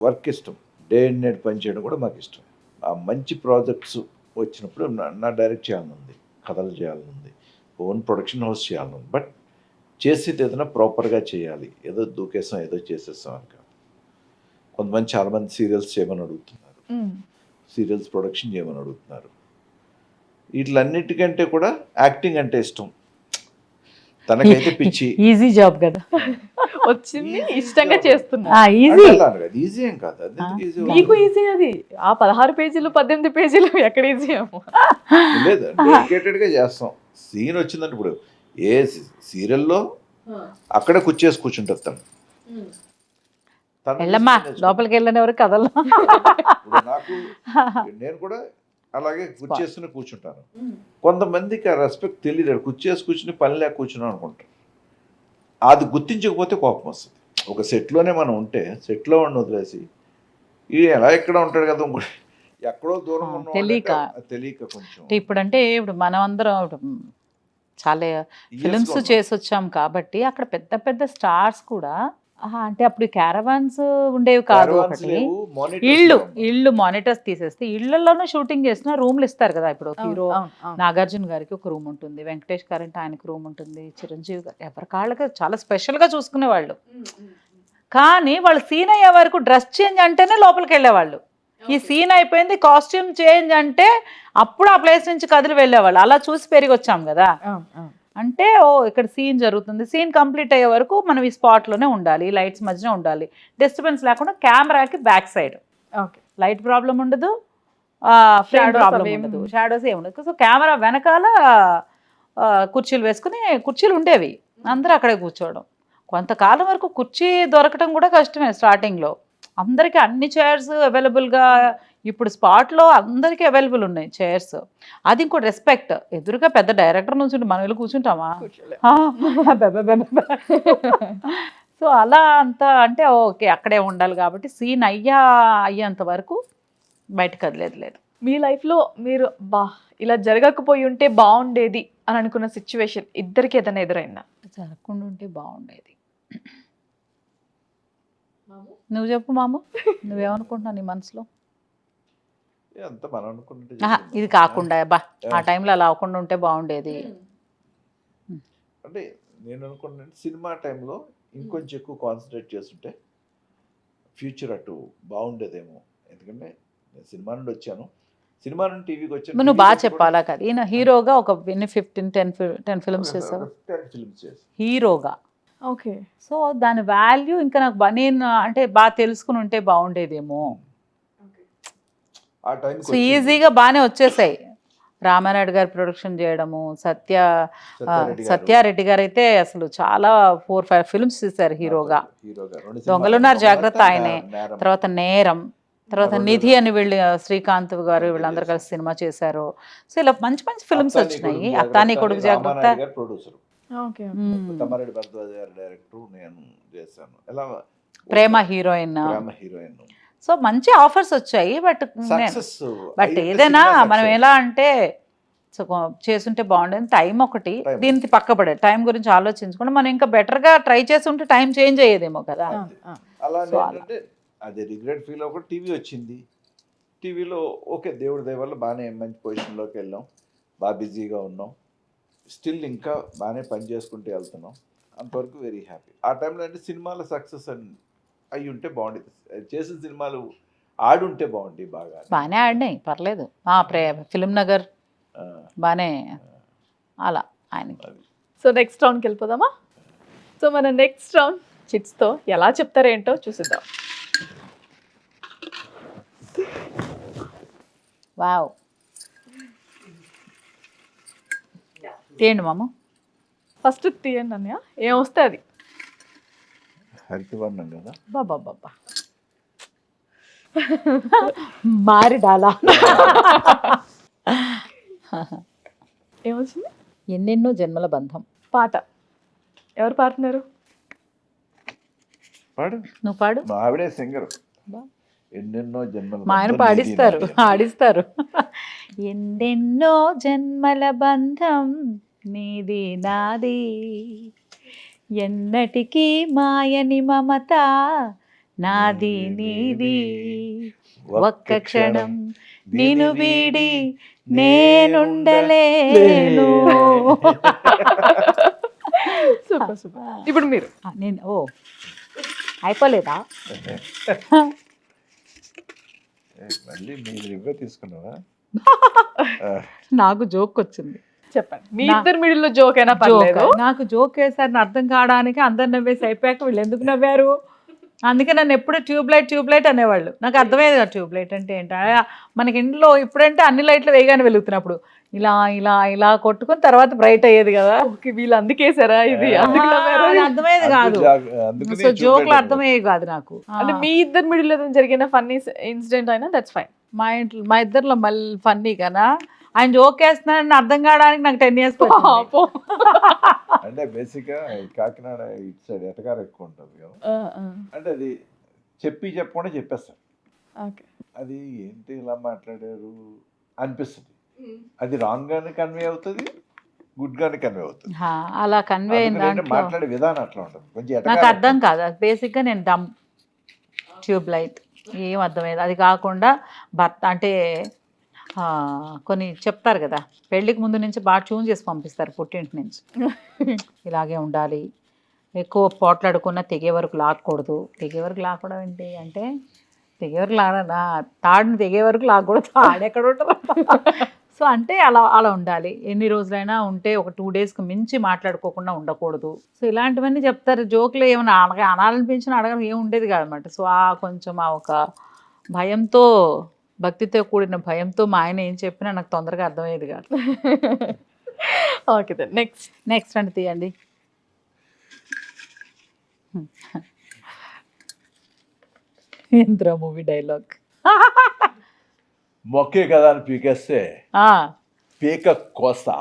Work ఇష్టం. Day and night పని చేయడం కూడా మాకు ఇష్టం. ఆ మంచి ప్రాజెక్ట్స్ వచ్చినప్పుడు నా డైరెక్ట్ చేయాలని ఉంది, కథలు చేయాలని ఉంది, ఓన్ ప్రొడక్షన్ హౌస్ చేయాలని ఉంది. బట్ చేసేది ఏదైనా ప్రాపర్గా చేయాలి. ఏదో దూకేసాం, ఏదో చేసేస్తాం అని కాదు. కొంతమంది చాలామంది సీరియల్స్ చేయమని అడుగుతున్నారు, సీరియల్స్ ప్రొడక్షన్ చేయమని అడుగుతున్నారు. వీటిలన్నిటికంటే కూడా యాక్టింగ్ అంటే ఇష్టం. తనకైతే పిచ్చి. ఈజీ జాబ్ కదా, వచ్చింది ఇష్టంగా చేస్తున్నా. ఈజీ. ఈజీ ఏం కాదు అది. మీకు ఈజీ అది. ఆ 16 పేజీలు 18 పేజీలు ఎక్కడ ఈజీ ఏమో. లేదు, డెడికేటెడ్ గా చేస్తాం. సీన్ వచ్చిందంటే ఇప్పుడు ఏ సీరియల్లో అక్కడే కూర్చేసి కూర్చుంటారు తను. వెళ్ళమ్మా లోపలికి వెళ్ళని ఎవరు కథల్లో. నాకు నేను కూడా అలాగే కూర్చేసుకుని కూర్చుంటాను. కొంతమందికి ఆ రెస్పెక్ట్ తెలియదు. కూర్చేసి కూర్చుని పని లేక కూర్చున్నాం అనుకుంటారు. అది గుర్తించకపోతే కోపం వస్తుంది. ఒక సెట్లోనే మనం ఉంటే సెట్లో వాడిని వదిలేసి ఈ ఎలా ఎక్కడ ఉంటాడు కదా, ఎక్కడో దూరం తెలియక కొంచెం. ఇప్పుడు మనం అందరం చాలా ఫిలిమ్స్ చేసి వచ్చాం కాబట్టి అక్కడ పెద్ద పెద్ద స్టార్స్ కూడా అంటే అప్పుడు క్యారవాన్స్ ఉండేవి కాదు. ఒకటి ఇళ్ళు మానిటర్స్ తీసేస్తే ఇళ్లలోనూ షూటింగ్ చేసిన రూమ్లు ఇస్తారు కదా. ఇప్పుడు హీరో నాగార్జున గారికి ఒక రూమ్ ఉంటుంది, వెంకటేష్ గారంటే ఆయనకి రూమ్ ఉంటుంది, చిరంజీవి గారు ఎవరి కాళ్ళకి చాలా స్పెషల్గా చూసుకునేవాళ్ళు. కానీ వాళ్ళు సీన్ అయ్యే వరకు డ్రెస్ చేంజ్ అంటేనే లోపలికి వెళ్ళేవాళ్ళు. ఈ సీన్ అయిపోయింది కాస్ట్యూమ్ చేంజ్ అంటే అప్పుడు ఆ ప్లేస్ నుంచి కదిలి వెళ్ళేవాళ్ళు. అలా చూసి పెరిగి వచ్చాం కదా. అంటే ఇక్కడ సీన్ జరుగుతుంది, సీన్ కంప్లీట్ అయ్యే వరకు మనం ఈ స్పాట్లోనే ఉండాలి, లైట్స్ మధ్యన ఉండాలి, డిస్టర్బెన్స్ లేకుండా. కెమెరాకి బ్యాక్ సైడ్ లైట్ ప్రాబ్లం ఉండదు, ఫ్రేమ్ ప్రాబ్లం ఉండదు, షాడోస్ ఏమి ఉండదు. సో కెమెరా వెనకాల కుర్చీలు వేసుకుని, కుర్చీలు ఉండేవి, అందరూ అక్కడే కూర్చోవడం. కొంతకాలం వరకు కుర్చీ దొరకడం కూడా కష్టమే స్టార్టింగ్లో. అందరికీ అన్ని చైర్స్ అవైలబుల్గా, ఇప్పుడు స్పాట్లో అందరికీ అవైలబుల్ ఉన్నాయి చైర్స్. అది ఇంకోటి రెస్పెక్ట్. ఎదురుగా పెద్ద డైరెక్టర్ నుంచి మనం వెళ్ళి కూర్చుంటామా? సో అలా అంతా అంటే ఓకే అక్కడే ఉండాలి కాబట్టి సీన్ అయ్యేంత వరకు బయటకు కదిలేదు లేదు. మీ లైఫ్లో మీరు ఇలా జరగకపోయి ఉంటే బాగుండేది అని అనుకున్న సిచ్యువేషన్ ఇద్దరికి ఏదైనా ఎదురైందా? జరగకుండా ఉంటే బాగుండేది. నువ్వు చెప్పు మామ, నువ్వేమనుకుంటున్నావు నీ మనసులో? ఇది కాకుండా ఆ టైంలో అలా అవ్వకుండా ఉంటే బాగుండేది అంటే నేను అనుకున్నాను. సినిమా టైంలో ఇంకొంచెం ఎక్కువ కాన్సన్ట్రేట్ చేస్తుంటే ఫ్యూచర్ అటు బాగుండేదేమో. ఎందుకంటే నేను సినిమా నుండి వచ్చాను, సినిమా నుండి టీవీకి వచ్చాను. నువ్వు బాగా చెప్పాలా కదా, ఈయన హీరోగా ఒక 10 ఫిల్మ్స్ చేసావు. 10 ఫిల్మ్స్ చేసావు హీరోగా. ఓకే. సో దాని వాల్యూ ఇంకా నాకు నేను అంటే బాగా తెలుసుకుని ఉంటే బాగుండేదేమో. సో ఈజీగా బాగానే వచ్చేసాయి. రామానాయుడు గారు ప్రొడక్షన్ చేయడము, సత్యారెడ్డి గారు అయితే అసలు చాలా 4-5 ఫిల్మ్స్ చేశారు హీరోగా. దొంగలున్నారు జాగ్రత్త ఆయనే, తర్వాత నేరం, తర్వాత నిధి అని వీళ్ళు శ్రీకాంత్ గారు వీళ్ళందరూ కలిసి సినిమా చేశారు. సో ఇలా మంచి మంచి ఫిల్మ్స్ వచ్చినాయి. అత్తాని కొడుకు జాగ్రత్త, ప్రేమ హీరోయిన్. సో మంచి ఆఫర్స్ వచ్చాయి. బట్ ఏదైనా మనం ఎలా అంటే చేస్తుంటే బాగుండేది. టైం ఒకటి దీనికి పక్కపడే టైం గురించి ఆలోచించుకుంటే మనం ఇంకా బెటర్గా ట్రై చేసి ఉంటే టైం చేంజ్ అయ్యేదేమో కదా. అది రిగ్రెట్ ఫీల్ అవ్వకుండా టీవీ వచ్చింది. టీవీలో ఓకే దేవుడి దయ వల్ల బాగానే మంచి పొజిషన్లోకి వెళ్ళాం, బాగా బిజీగా ఉన్నాం, స్టిల్ ఇంకా బాగానే పని చేసుకుంటూ వెళ్తున్నాం. అంతవరకు వెరీ హ్యాపీ. ఆ టైంలో అంటే సినిమాల సక్సెస్ అయ్యి ఉంటే బాగుండేది. చేసిన సినిమాలు ఆడుంటే బాగుంది. బాగానే ఆడినాయి, పర్లేదు. ఫిలిం నగర్ బాగానే అలా ఆయనకి. సో నెక్స్ట్ రౌండ్కి వెళ్ళిపోదామా? సో మన నెక్స్ట్ రౌండ్ చిట్స్తో ఎలా చెప్తారేంటో చూసిద్దాం. వావ్, తీయండి మామ. ఫస్ట్ తీయండి అన్నయ్య, ఏం వస్తే అది. హరితవర్ణం కదా. బాబా మారి డాలా. ఏమొచ్చింది? ఎన్నెన్నో జన్మల బంధం. పాట ఎవరు పాడుతున్నారు? పాడు, నువ్వు పాడు. ఆవిడే సింగర్. ఎన్నెన్నో జన్మల, మా ఆయన ఆడిస్తారు. ఎన్నెన్నో జన్మల బంధం నీది నాది, ఎన్నటికీ మాయని మమత నాది నీది ఒక్క క్షణం నిన్ను వీడి నేనుండలేను. Super super. ఇప్పుడు మీరు నేను అయిపోలేదా? మళ్ళీ మీరు ఇవ్వే తీసుకున్నావా? నాకు జోక్ వచ్చింది. చెప్పండి. మీ ఇద్దరు మిడిల్ లో జోక్ అయినా పర్లేదు. నాకు జోక్ వేసారని అర్థం కావడానికి అందరు నవ్వేసి అయిపోయాక వీళ్ళు ఎందుకు నవ్వారు, అందుకే నన్ను ఎప్పుడు ట్యూబ్లైట్ అనేవాళ్ళు. నాకు అర్థమయ్యేది కాదు ట్యూబ్లైట్ అంటే ఏంటి. మనకి ఇంట్లో ఇప్పుడంటే అన్ని లైట్లు వేయగానే వెలుగుతున్నప్పుడు ఇలా ఇలా ఇలా కొట్టుకుని తర్వాత బ్రైట్ అయ్యేది కదా. ఓకే, వీళ్ళు అందుకేసారా ఇది? అందుకు నవ్వారా? అది అర్థమయ్యేది కాదు. సో జోక్లు అర్థమయ్యేవి కాదు నాకు. అంటే మీ ఇద్దరు మిడిల్ ఏదైనా జరిగిన ఫన్నీ ఇన్సిడెంట్ అయినా దట్స్ ఫైన్. మా ఇద్దరిలో మళ్ళీ ఫన్నీ కదా, ఆయన జోక్ వేస్తున్నాడని అర్థం కావడానికి నాకు 10 years అంటే బేసిక్గా కాకినాడ ఇటు సైడ్ ఎటకారం ఎక్కువ ఉంటుంది కదా, అంటే అది చెప్పకుండా చెప్పేస్తారు. ఓకే, అది ఏంటి ఇలా మాట్లాడారు అనిపిస్తుంది. అది రాంగ్ గానే కన్వే అవుతుంది, గుడ్ గానే కన్వే అవుతుంది. అలా కన్వే అయిన అందుకని దాంట్లో మాట్లాడే విధానం అట్లా ఉంటుంది, కొంచెం నాకు ఎటకారం అర్థం కాదు. అది బేసిక్గా నేను డమ్ ట్యూబ్లైట్ ఏం అర్థమయ్యేది. అది కాకుండా భర్త అంటే కొన్ని చెప్తారు కదా, పెళ్ళికి ముందు నుంచి బాగా ట్యూన్ చేసి పంపిస్తారు పుట్టింటి నుంచి. ఇలాగే ఉండాలి, ఎక్కువ పోట్లాడుకున్న తెగే వరకు లాక్కూడదు. తెగే వరకు లాక్కూడదు ఏంటి అంటే, తెగే వరకు లాగడా, తాడుని తెగే వరకు లాక్కూడదు, తాడు ఎక్కడ ఉంటుంది. సో అంటే అలా అలా ఉండాలి. ఎన్ని రోజులైనా ఉంటే ఒక 2 daysకి మించి మాట్లాడుకోకుండా ఉండకూడదు. సో ఇలాంటివన్నీ చెప్తారు. జోకులు ఏమైనా అనాలనిపించిన అడగడం ఏమి ఉండేది కాదనమాట. సో కొంచెం ఒక భయంతో, భక్తితో కూడిన భయంతో మా ఆయన ఏం చెప్పినా నాకు తొందరగా అర్థమయ్యేది కాదు. ఓకే, నెక్స్ట్ అంటే తీయండి. Indra movie dialogue. మొక్కే కదా అని పీకేస్తే పీక కోస్తా.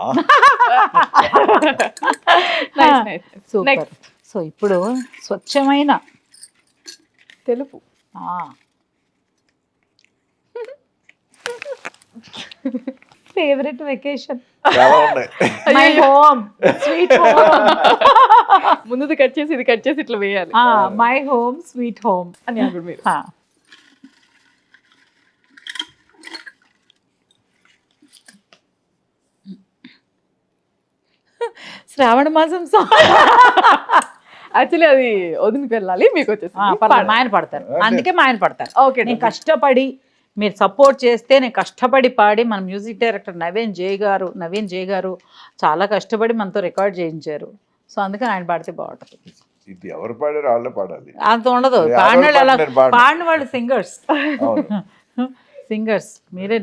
సూపర్. సో ఇప్పుడు స్వచ్ఛమైన తెలుపు. ఫేవరెట్ వెకేషన్ చాలా ఉన్నాయి. My home sweet home. ముందుది కట్ చేసి ఇది కట్ చేసి ఇట్లా వేయాలి. మై హోమ్ స్వీట్ హోమ్ అని అప్పుడు మీరు శ్రావణ మాసం యాక్చువల్లీ అది వదిలికి వెళ్ళాలి, మీకు వచ్చేసి మా ఆయన పడతారు. అందుకే మా ఆయన పడతారు. ఓకే, నేను కష్టపడి మీరు సపోర్ట్ చేస్తే నేను కష్టపడి పాడి, మన మ్యూజిక్ డైరెక్టర్ నవీన్ జే గారు చాలా కష్టపడి మనతో రికార్డ్ చేయించారు. సో అందుకని ఆయన పాడితే బాగుంటుంది. ఇది ఎవరు పాడారు వాళ్ళే పాడాలి, అంత ఉండదు. పాడిన వాళ్ళు సింగర్స్ మీరే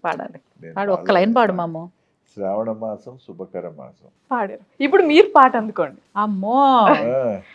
పాడాలి. పాడు, ఒక్క లైన్ పాడు మాము. శ్రావణ మాసం శుభకర మాసం పాడారు. ఇప్పుడు మీరు పాట అందుకోండి. అమ్మో